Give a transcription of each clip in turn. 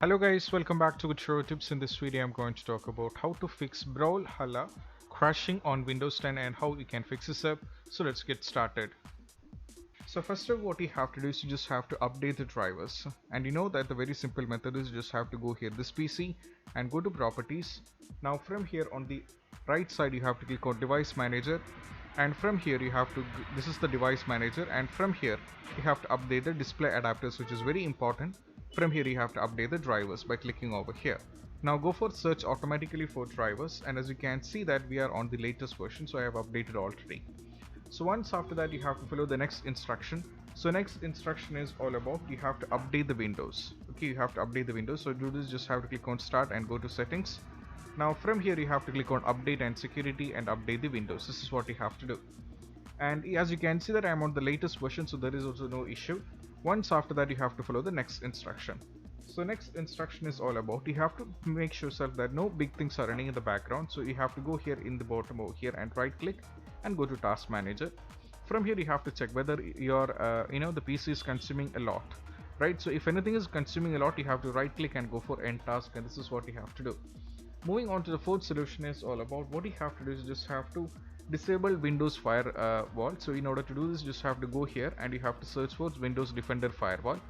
Hello guys, welcome back to Good Tips. In this video I'm going to talk about how to fix Brawlhalla crashing on Windows 10 and how you can fix this up. So let's get started. So first of all, what you have to do is you just have to update the drivers, and you know that the very simple method is you just have to go here this PC and go to properties. Now from here on the right side you have to click on device manager, and from here you have to this is the device manager, and from here you have to update the display adapters, which is very important. From here you have to update the drivers by clicking over here. Now go for search automatically for drivers, and as you can see that we are on the latest version, so I have updated already. So once after that you have to follow the next instruction. So next instruction is all about you have to update the windows. Okay, you have to update the windows. So to do this, just have to click on start and go to settings. Now from here you have to click on update and security and update the windows. This is what you have to do. And as you can see that I'm on the latest version, so there is also no issue. Once after that you have to follow the next instruction. So next instruction is all about you have to make yourself that no big things are running in the background. So you have to go here in the bottom over here and right click and go to task manager. From here you have to check whether your the PC is consuming a lot, right? So if anything is consuming a lot, you have to right click and go for end task, and this is what you have to do. Moving on to the fourth solution is all about what you have to do is just have to disable Windows Firewall. So in order to do this, just have to go here and you have to search for Windows Defender Firewall,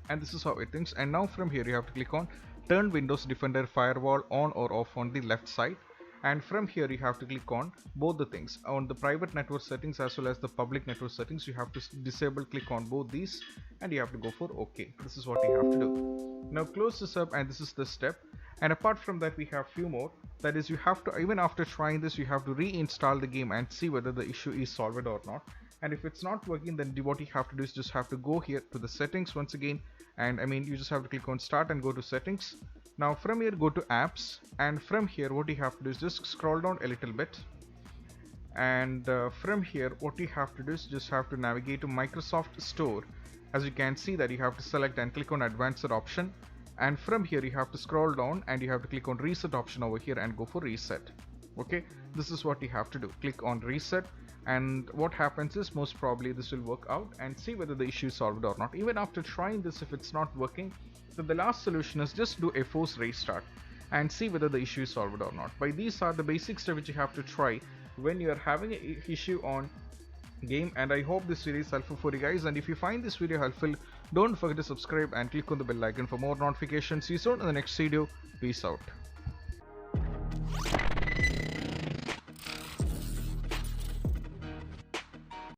and this is how it thinks. And now from here you have to click on turn Windows Defender Firewall on or off on the left side, and from here you have to click on both the things on the private network settings as well as the public network settings. You have to disable, click on both these, and you have to go for OK. This is what you have to do. Now close this up, and this is the step. And apart from that we have few more. That is, you have to, even after trying this, you have to reinstall the game and see whether the issue is solved or not. And if it's not working, then what you have to do is just have to go here to the settings once again, and you just have to click on start and go to settings. Now from here go to apps, and from here what you have to do is just scroll down a little bit, and from here what you have to do is just have to navigate to Microsoft Store. As you can see that you have to select and click on advanced option, and from here you have to scroll down and you have to click on reset option over here and go for reset. Okay, this is what you have to do. Click on reset, and what happens is most probably this will work out, and see whether the issue is solved or not. Even after trying this, if it's not working, then the last solution is just do a force restart and see whether the issue is solved or not. By these are the basic steps which you have to try when you are having an issue on game. And I hope this video is helpful for you guys, and if you find this video helpful, don't forget to subscribe and click on the bell icon for more notifications. See you soon in the next video. Peace out.